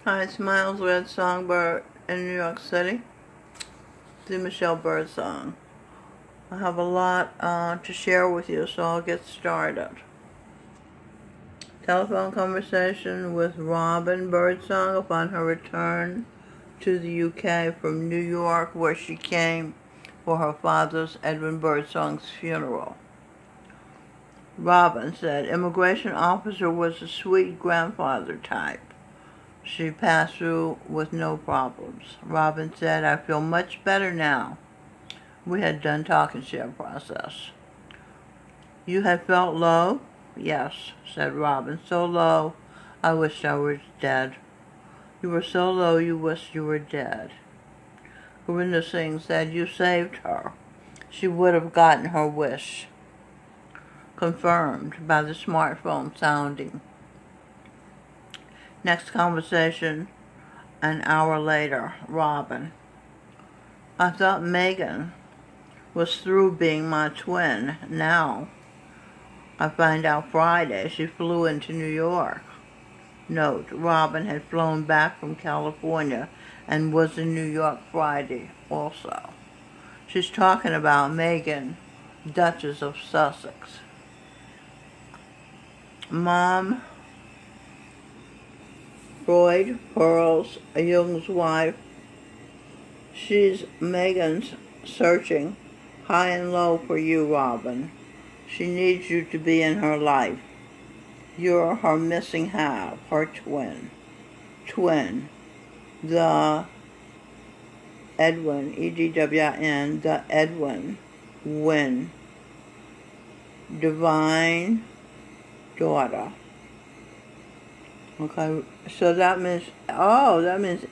Hi, it's Miles Red Songbird in New York City. The Michelle Bird song. I have a lot to share with you, so I'll get started. Telephone conversation with Robin Birdsong upon her return to the UK from New York, where she came for her father's, Edwin Birdsong's, funeral. Robin said, immigration officer was a sweet grandfather type. She passed through with no problems. Robin said, I feel much better now. We had done talk and share process. You had felt low? Yes, said Robin. So low, I wished I were dead. You were so low, you wished you were dead. Gurinder said, you saved her. She would have gotten her wish. Confirmed by the smartphone sounding. Next conversation, an hour later, Robin. I thought Megan was through being my twin. Now, I find out Friday she flew into New York. Note, Robin had flown back from California and was in New York Friday also. She's talking about Megan, Duchess of Sussex. Mom, Freud, Pearl's, Jung's wife. She's Megan's searching high and low for you, Robin. She needs you to be in her life. You're her missing half, her twin. Twin. The Edwin, E-D-W-I-N, the Edwin, Win. Divine daughter. Okay, so that means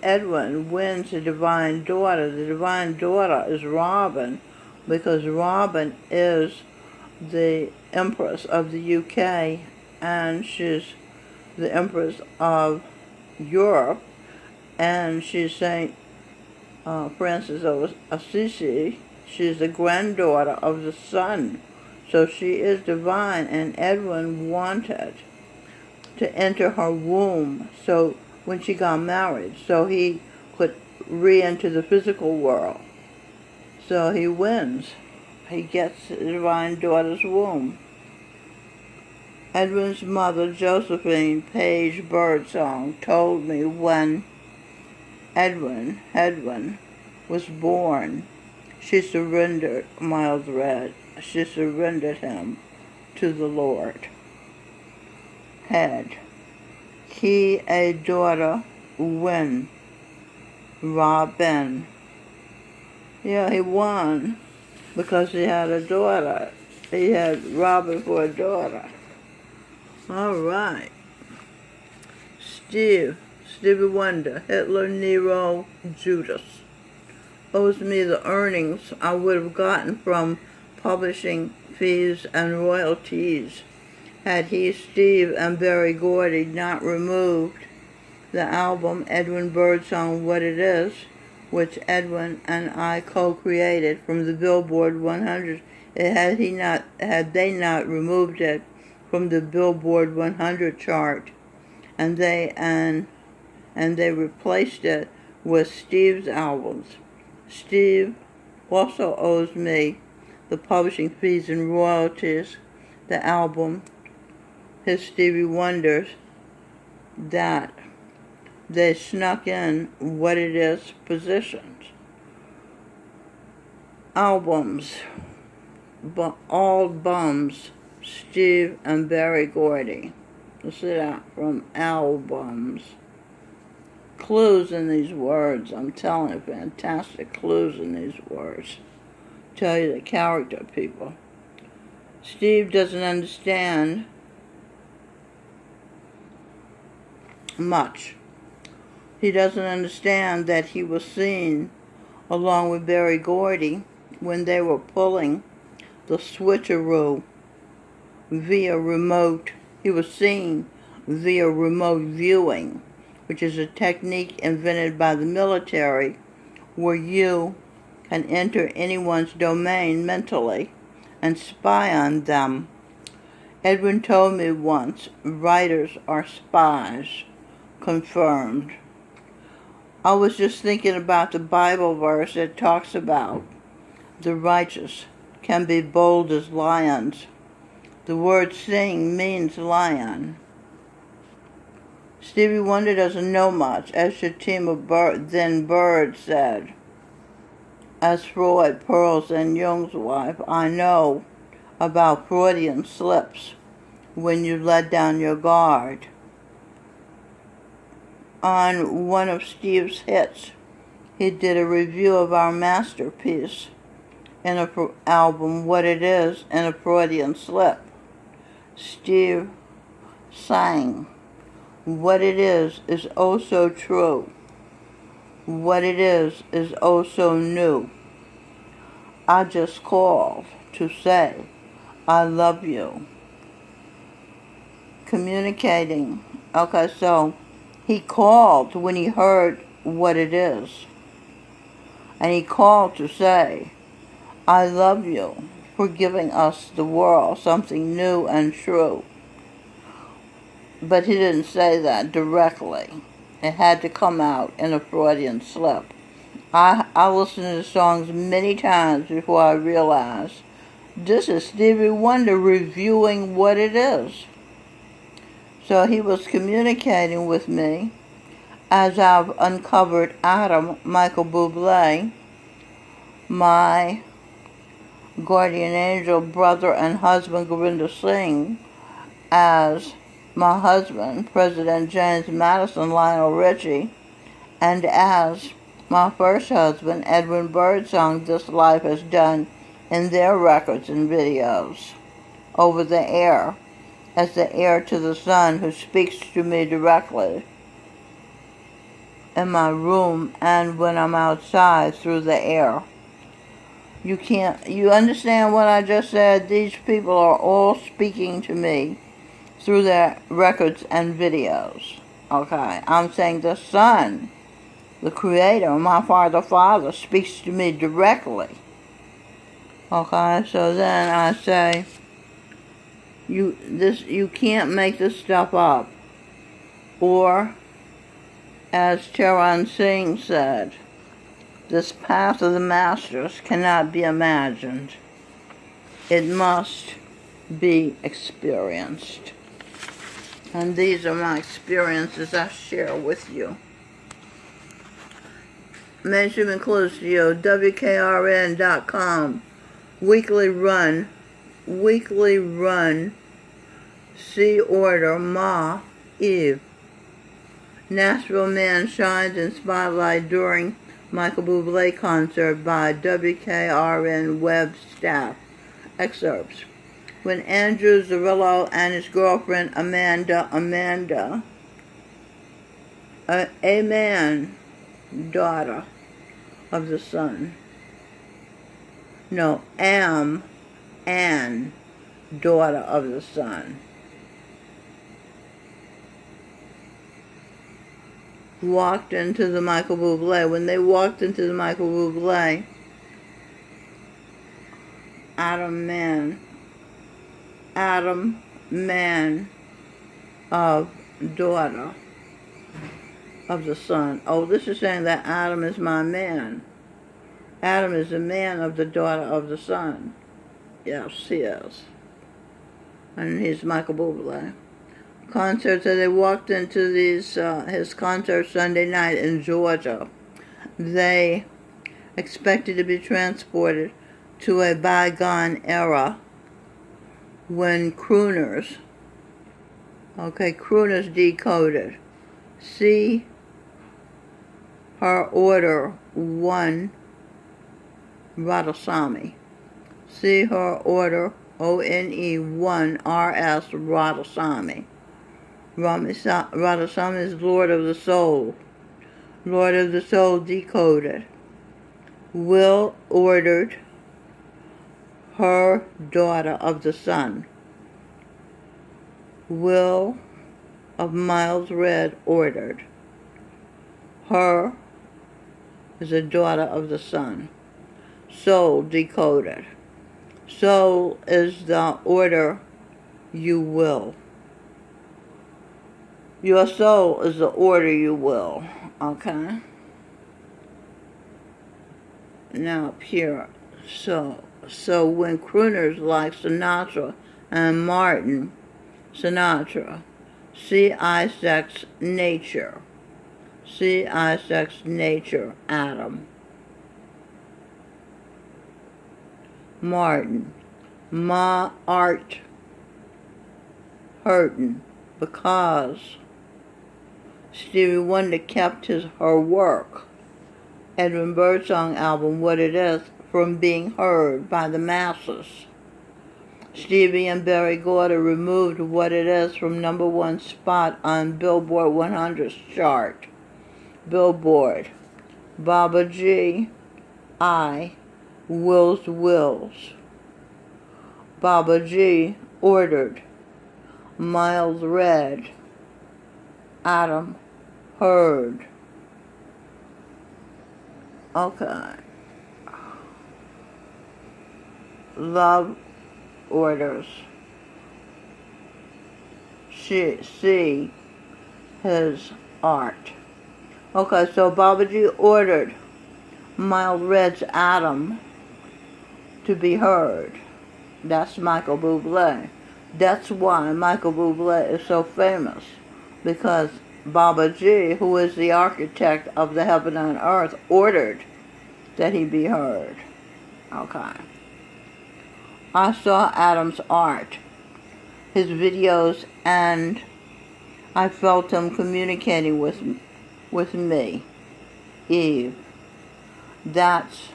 Edwin wins the divine daughter. The divine daughter is Robin, because Robin is the Empress of the UK, and she's the Empress of Europe, and she's Saint Francis of Assisi. She's the granddaughter of the sun, so she is divine, and Edwin wanted to enter her womb, so when she got married, so he could re-enter the physical world. So he wins. He gets the divine daughter's womb. Edwin's mother, Josephine Page Birdsong, told me when Edwin was born, she surrendered Miles Red. She surrendered him to the Lord. Head. He a daughter win. Robin. Yeah, he won because he had a daughter. He had Robin for a daughter. All right. Stevie Wonder, Hitler, Nero, Judas. Owes me the earnings I would have gotten from publishing fees and royalties had he, Steve, and Berry Gordy not removed the album Edwin Birdsong What It Is, which Edwin and I co-created from the Billboard 100. Had they not removed it from the Billboard 100 chart, and they replaced it with Steve's albums. Steve also owes me the publishing fees and royalties, the album, his Stevie Wonders, that they snuck in What It Is positions. Albums, all bums, Steve and Berry Gordy. Let's see that from albums. Clues in these words, I'm telling you, fantastic clues in these words. Tell you the character, people. Steve doesn't understand much. He doesn't understand that he was seen along with Berry Gordy when they were pulling the switcheroo via remote. He was seen via remote viewing, which is a technique invented by the military where you can enter anyone's domain mentally and spy on them. Edwin told me once, writers are spies. Confirmed. I was just thinking about the Bible verse that talks about the righteous can be bold as lions. The word sing means lion. Stevie Wonder doesn't know much, as Shatima then Bird said. As Freud, Pearls, and Jung's wife, I know about Freudian slips when you let down your guard. On one of Steve's hits, he did a review of our masterpiece in an album, What It Is, in a Freudian slip. Steve sang, "What it is oh so true. What it is oh so new. I just called to say I love you." Communicating. Okay, so he called when he heard what it is. And he called to say, I love you for giving us the world, something new and true. But he didn't say that directly. It had to come out in a Freudian slip. I listened to the songs many times before I realized this is Stevie Wonder reviewing What It Is. So he was communicating with me as I've uncovered Adam, Michael Bublé, my guardian angel brother and husband Gurinder Singh, as my husband, President James Madison Lionel Richie, and as my first husband, Edwin Birdsong, This Life has done in their records and videos over the air, as the heir to the Son who speaks to me directly in my room and when I'm outside through the air. You understand what I just said? These people are all speaking to me through their records and videos. Okay, I'm saying the Son, the Creator, my Father, speaks to me directly. Okay, so then I say, you can't make this stuff up. Or, as Charan Singh said, this path of the masters cannot be imagined. It must be experienced. And these are my experiences I share with you. Mainstream includes you, WKRN.com, weekly run, C order, Ma, Eve. Nashville Man shines in spotlight during Michael Bublé concert by WKRN web staff. Excerpts. When Andrew Zarillo and his girlfriend Amanda, a man, daughter of the Son. No, am an daughter of the Son. Walked into the Michael Bublé. When they walked into the Michael Bublé, Adam man of daughter of the Son. Oh, this is saying that Adam is my man. Adam is the man of the daughter of the Son. Yes, he is. And he's Michael Bublé. Concerts, so they walked into his concert Sunday night in Georgia. They expected to be transported to a bygone era when crooners decoded. See her order 1 Radhasamy. See her order ONE 1 RS Radhasamy. Radhasamy is Lord of the Soul. Lord of the Soul decoded. Will ordered her daughter of the Son. Will of Miles Red ordered. Her is a daughter of the Son. Soul decoded. Soul is the order you will. Your soul is the order you will. Okay? Now up here, so when crooners like Sinatra and Martin Sinatra see Isaac's nature, Adam. Martin, my art hurtin' because Stevie Wonder kept her work, Edwin Birdsong album, What It Is, from being heard by the masses. Stevie and Berry Gordy removed What It Is from #1 spot on Billboard 100's chart. Billboard. Baba G. Wills. Baba G. ordered. Miles read. Adam heard. Okay. Love orders. See his art. Okay, so Baba G ordered Miles Red's Adam to be heard. That's Michael Bublé. That's why Michael Bublé is so famous, because Baba G, who is the architect of the heaven and earth, ordered that he be heard. Okay. I saw Adam's art, his videos, and I felt him communicating with me, Eve. That's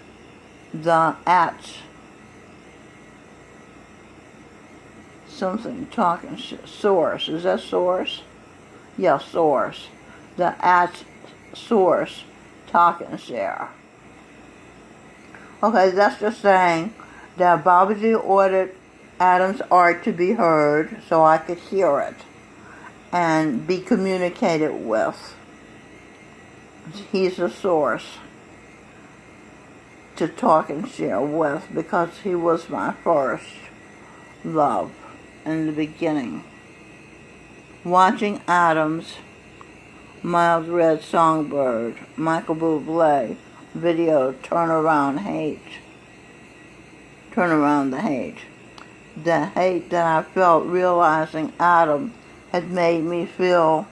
the something talking source. Is that source? Yeah, source. The source talking share. Okay, that's just saying that Babaji ordered Adam's art to be heard so I could hear it and be communicated with. He's the source to talk and share with, because he was my first love in the beginning. Watching Adam's Miles Red Songbird, Michael Bublé video, Turn Around the Hate. The hate that I felt realizing Adam had made me feel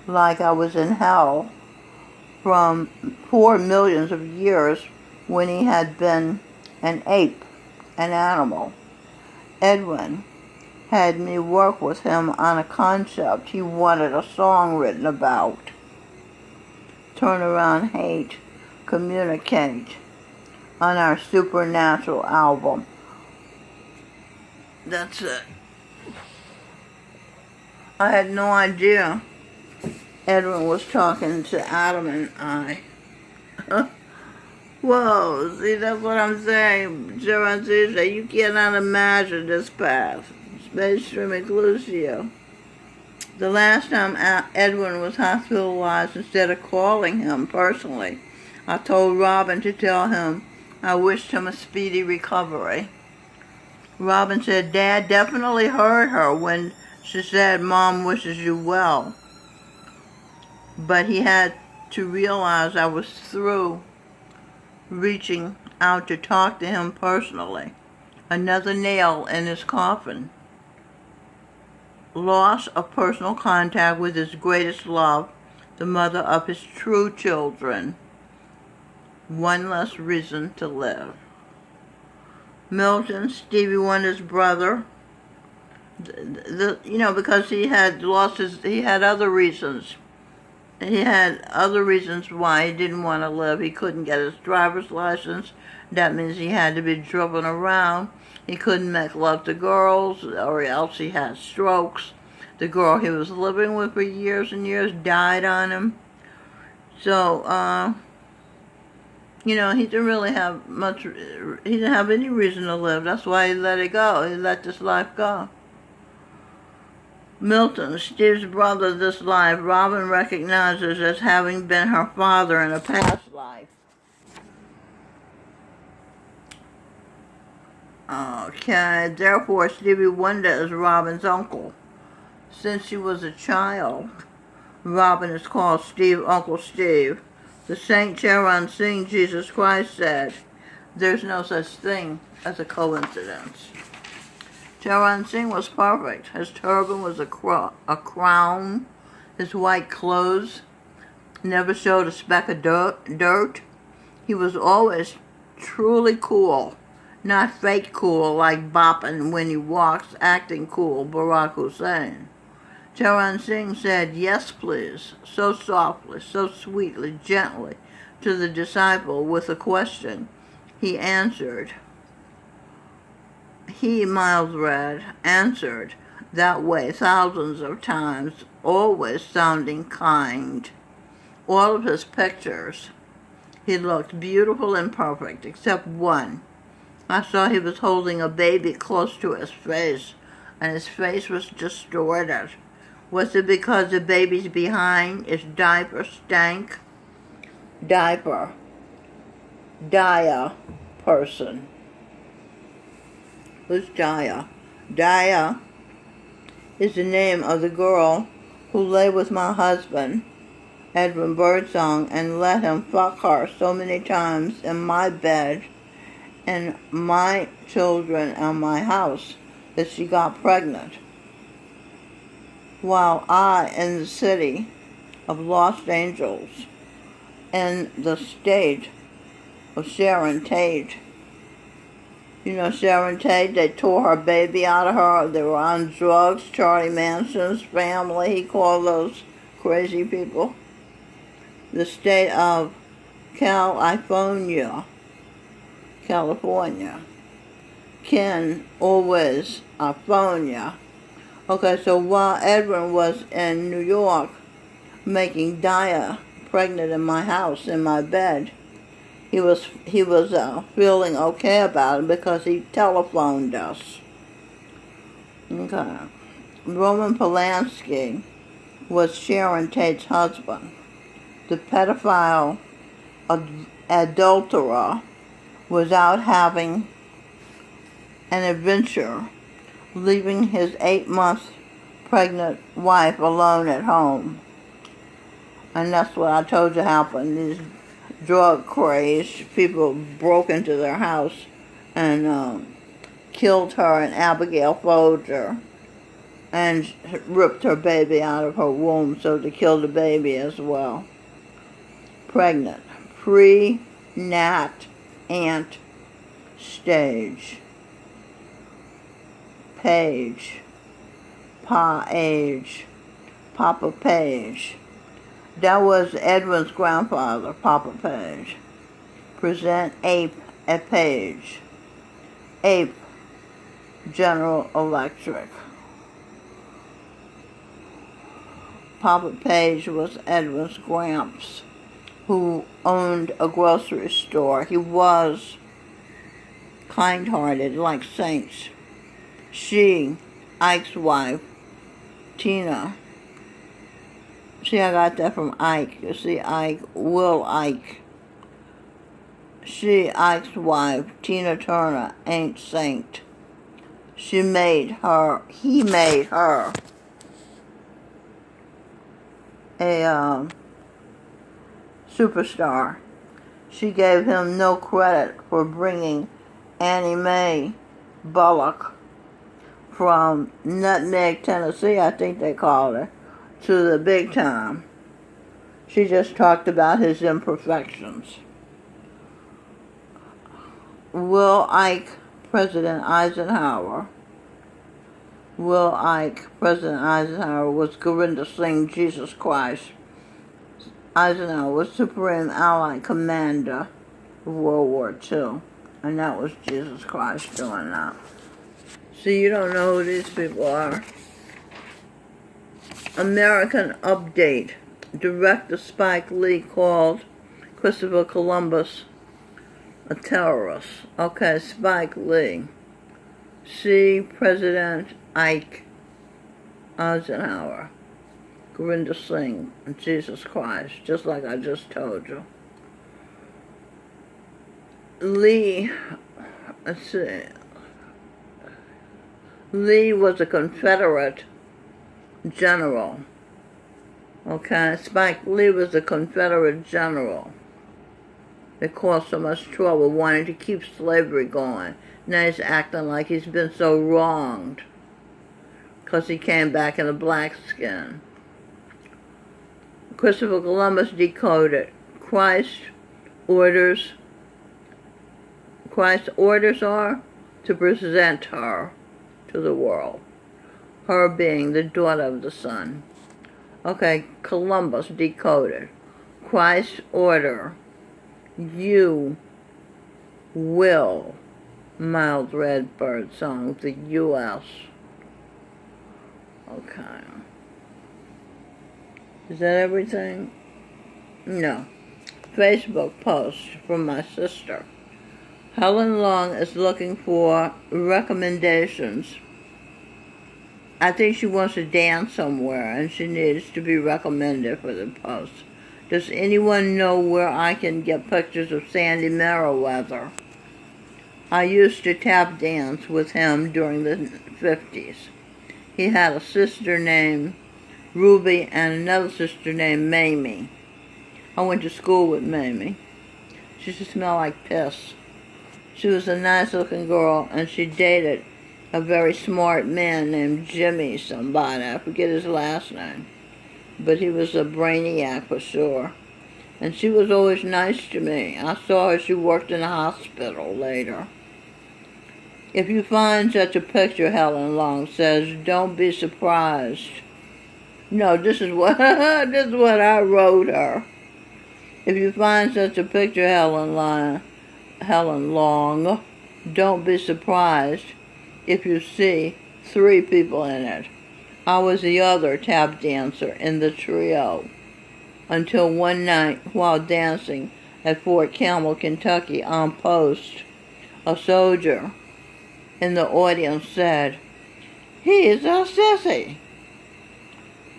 like I was in hell from 4 millions of years when he had been an ape, an animal. Edwin had me work with him on a concept he wanted a song written about. Turn Around Hate, Communicate, on our Supernatural album. That's it. I had no idea Edwin was talking to Adam and I. Whoa, see, that's what I'm saying. Geronzisa, you cannot imagine this path. Mainstream Inclusio. The last time Edwin was hospitalized, instead of calling him personally, I told Robin to tell him I wished him a speedy recovery. Robin said Dad definitely heard her when she said Mom wishes you well. But he had to realize I was through reaching out to talk to him personally. Another nail in his coffin. Loss of personal contact with his greatest love, the mother of his true children. One less reason to live. Milton, Stevie Wonder's brother, because he had other reasons. He had other reasons why he didn't want to live. He couldn't get his driver's license. That means he had to be driven around. He couldn't make love to girls, or else he had strokes. The girl he was living with for years and years died on him. So, he didn't really have much, he didn't have any reason to live. That's why he let it go. He let this life go. Milton, Steve's brother, this life, Robin recognizes as having been her father in a past life. Okay, therefore Stevie Wonder is Robin's uncle. Since she was a child, Robin is called Uncle Steve. The Saint Charan Singh Jesus Christ said, "There's no such thing as a coincidence." Charan Singh was perfect. His turban was a crown. His white clothes never showed a speck of dirt. He was always truly cool, not fake cool like bopping when he walks, acting cool, Barack Hussein. Charan Singh said, "Yes, please," so softly, so sweetly, gently, to the disciple with a question. He answered. He, Miles read, answered that way thousands of times, always sounding kind. All of his pictures, he looked beautiful and perfect, except one. I saw he was holding a baby close to his face, and his face was distorted. Was it because the baby's behind his diaper stank? Diaper. Dia person. Who's Dia? Dia is the name of the girl who lay with my husband, Edwin Birdsong, and let him fuck her so many times in my bed and my children and my house that she got pregnant. While I, in the city of Los Angeles, in the state of Sharon Tate, you know Sharon Tate, they tore her baby out of her. They were on drugs. Charlie Manson's family, he called those crazy people. The state of California. Ken always California. Okay, so while Edwin was in New York making Dia pregnant in my house, in my bed, he was feeling okay about it because he telephoned us. Okay. Roman Polanski was Sharon Tate's husband. The pedophile adulterer was out having an adventure, leaving his 8-month pregnant wife alone at home. And that's what I told you happened. These drug crazed people broke into their house and killed her and Abigail Folger and ripped her baby out of her womb, so they killed the baby as well. Pregnant. Pre-nat ant stage. Page. Papa Page. That was Edwin's grandfather, Papa Page. Present Ape at Page. Ape, General Electric. Papa Page was Edwin's gramps, who owned a grocery store. He was kind-hearted, like saints. She, Ike's wife, Tina. See, I got that from Ike. You see, Will Ike. She, Ike's wife, Tina Turner, ain't saint. He made her a superstar. She gave him no credit for bringing Annie Mae Bullock from Nutmeg, Tennessee, I think they called her, to the big time. She just talked about his imperfections. Will Ike, President Eisenhower. Will Ike, President Eisenhower, was Gurinder Singh, Jesus Christ. Eisenhower was Supreme Allied Commander of World War II, and that was Jesus Christ doing that. See, you don't know who these people are. American Update. Director Spike Lee called Christopher Columbus a terrorist. Okay, Spike Lee. See President Ike Eisenhower, Gurinder Singh, and Jesus Christ, just like I just told you. Lee, let's see. Lee was a Confederate general. Okay, Spike Lee was a Confederate general that caused so much trouble, wanting to keep slavery going. Now he's acting like he's been so wronged because he came back in a black skin. Christopher Columbus decoded Christ's orders are to present her to the world, her being the daughter of the sun. Okay, Columbus decoded Christ's order, you will, Mild Red Bird song, the U.S. Okay. Is that everything? No. Facebook post from my sister. Helen Long is looking for recommendations. I think she wants to dance somewhere and she needs to be recommended for the post. Does anyone know where I can get pictures of Sandy Merriweather? I used to tap dance with him during the 50s. He had a sister named Ruby and another sister named Mamie. I went to school with Mamie. She used to smell like piss. She was a nice-looking girl, and she dated a very smart man named Jimmy somebody. I forget his last name. But he was a brainiac for sure. And she was always nice to me. I saw her, she worked in a hospital later. If you find such a picture, Helen Long says, don't be surprised. No, this is what I wrote her. If you find such a picture, Helen Long, don't be surprised if you see 3 people in it. I was the other tap dancer in the trio until one night while dancing at Fort Campbell, Kentucky on post, a soldier in the audience said, "He's a sissy."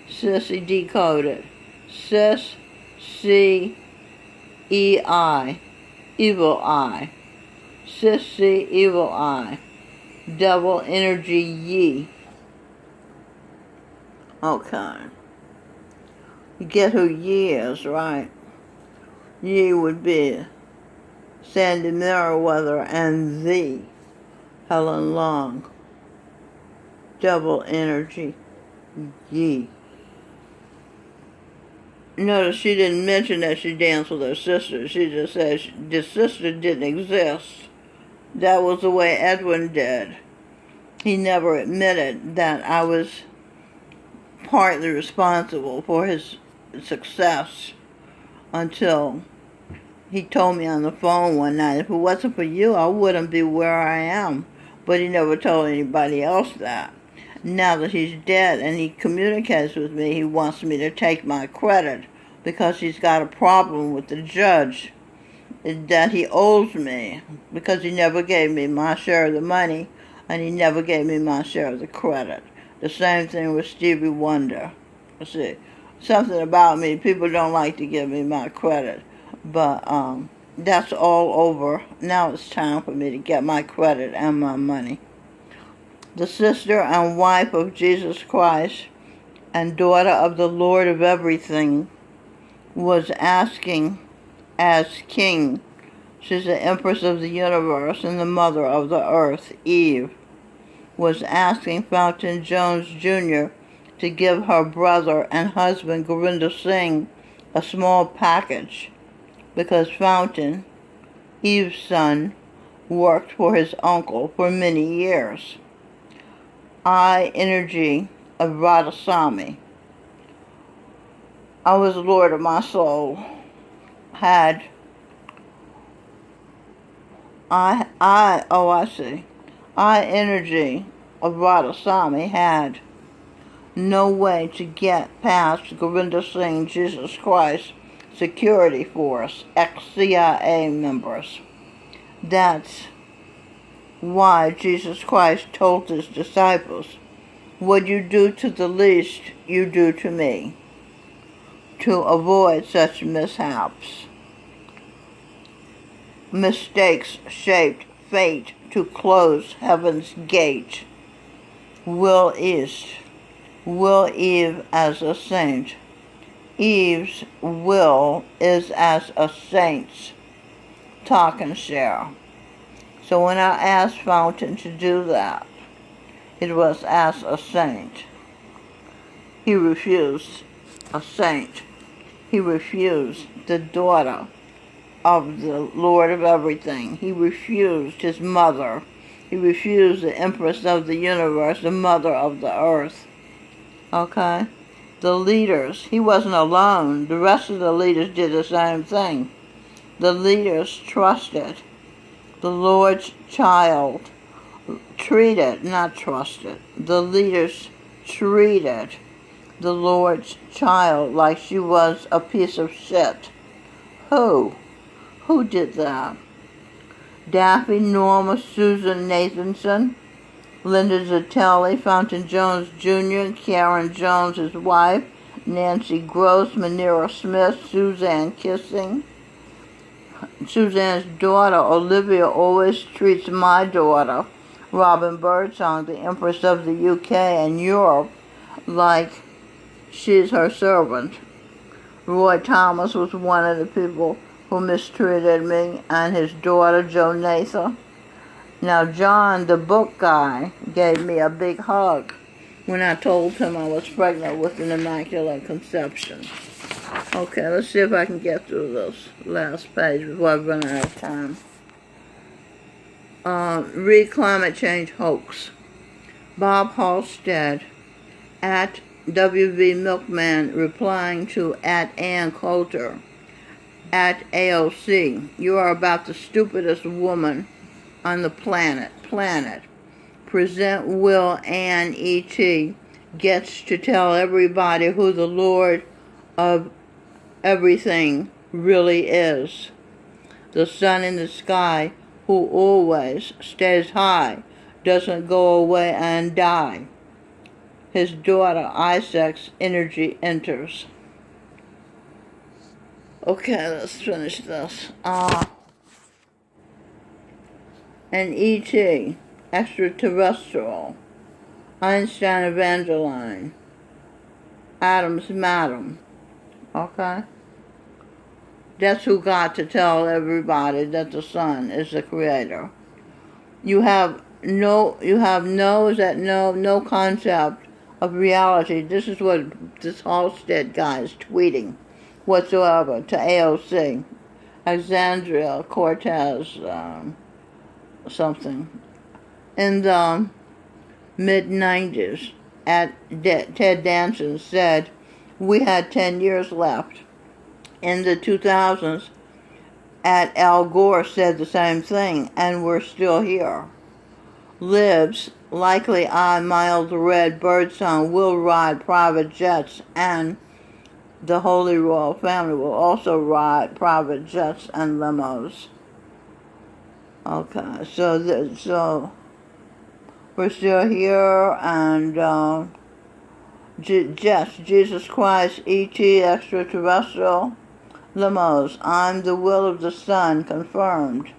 Sissy decoded. Sis, C-E-I, evil eye. Sissy, evil eye. Devil energy, ye. Okay. You get who ye is, right? Ye would be Sandy Merriweather and the Helen Long. Devil energy, ye. Notice she didn't mention that she danced with her sister. She just said the sister didn't exist. That was the way Edwin did. He never admitted that I was partly responsible for his success until he told me on the phone one night, if it wasn't for you, I wouldn't be where I am. But he never told anybody else that. Now that he's dead and he communicates with me, he wants me to take my credit because he's got a problem with the judge that he owes me because he never gave me my share of the money and he never gave me my share of the credit. The same thing with Stevie Wonder. See, something about me, people don't like to give me my credit, but that's all over. Now it's time for me to get my credit and my money. The sister and wife of Jesus Christ and daughter of the Lord of everything was asking as king. She's the empress of the universe and the mother of the earth, Eve, was asking Fountain Jones Jr. to give her brother and husband Gurinder Singh a small package because Fountain, Eve's son, worked for his uncle for many years. I, energy of Radhasamy. I was Lord of my soul. I see. I, energy of Radhasamy, had no way to get past Gurinder Singh, Jesus Christ, security force, ex-CIA members. That's why Jesus Christ told his disciples, what you do to the least, you do to me, to avoid such mishaps. Mistakes shaped fate to close heaven's gate. Will Eve as a saint, Eve's will is as a saint's, talk and share. So when I asked Fountain to do that, it was as a saint. He refused. A saint. He refused the daughter of the Lord of everything. He refused his mother. He refused the empress of the universe, the mother of the earth. Okay? The leaders, he wasn't alone. The rest of the leaders did the same thing. The leaders trusted the Lord's child. Treated, not trusted. The leaders treated the Lord's child like she was a piece of shit. Who? Who did that? Daffy, Norma, Susan Nathanson, Linda Zatelli, Fountain Jones Jr., Karen Jones, his wife, Nancy Gross, Manira Smith, Suzanne Kissing. Suzanne's daughter, Olivia, always treats my daughter, Robin Birdsong, the Empress of the UK and Europe, like she's her servant. Roy Thomas was one of the people who mistreated me, and his daughter, Jonathan. Now, John, the book guy, gave me a big hug when I told him I was pregnant with an Immaculate Conception. Okay, let's see if I can get through this last page before I run out of time. Read Climate Change Hoax. Bob Halstead at WV Milkman replying to at Ann Coulter at AOC. You are about the stupidest woman on the planet. Present Will Ann E.T. gets to tell everybody who the Lord of everything really is. The sun in the sky who always stays high, doesn't go away and die. His daughter Isaac's energy enters. Okay, let's finish this. And E.T., extraterrestrial, Einstein Evangeline, Adam's Madam. Okay? That's who got to tell everybody that the sun is the creator. You have no concept of reality. This is what this Halstead guy is tweeting whatsoever to AOC. Alexandria Cortez something. In the mid-90s, Ted Danson said, we had 10 years left. In the 2000s, Al Gore said the same thing, and we're still here. Lives, likely I, Miles Red Birdsong, will ride private jets, and the Holy Royal family will also ride private jets and limos. Okay, so we're still here, and Jesus Christ, E.T., extraterrestrial, limos, I'm the will of the Son, confirmed.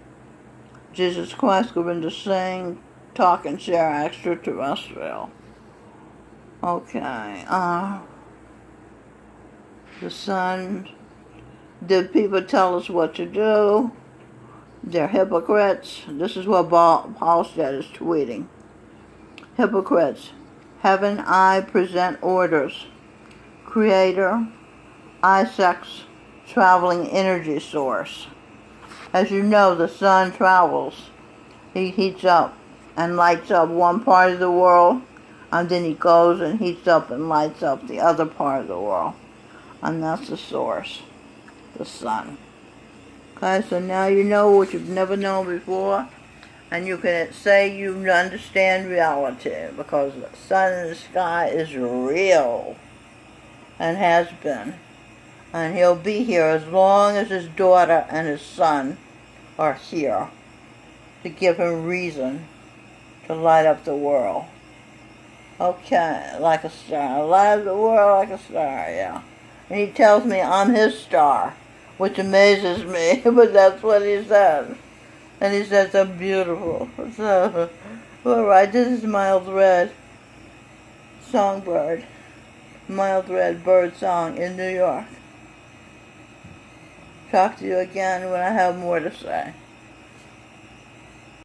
Jesus Christ, Gurinder Singh, talk and share, extraterrestrial. Okay, the Son, the people tell us what to do. They're hypocrites. This is what Halstead is tweeting. Hypocrites. Heaven, I present orders. Creator, Isaac's traveling energy source. As you know, the sun travels. He heats up and lights up one part of the world, and then he goes and heats up and lights up the other part of the world. And that's the source, the sun. Okay, so now you know what you've never known before, and you can say you understand reality, because the sun in the sky is real, and has been. And he'll be here as long as his daughter and his son are here, to give him reason to light up the world. Okay, like a star. Light up the world like a star, yeah. And he tells me I'm his star, which amazes me, but that's what he says. And he says I'm beautiful. So, all right, this is Miles Red, Songbird. mild-red birdsong in New York. Talk to you again when I have more to say.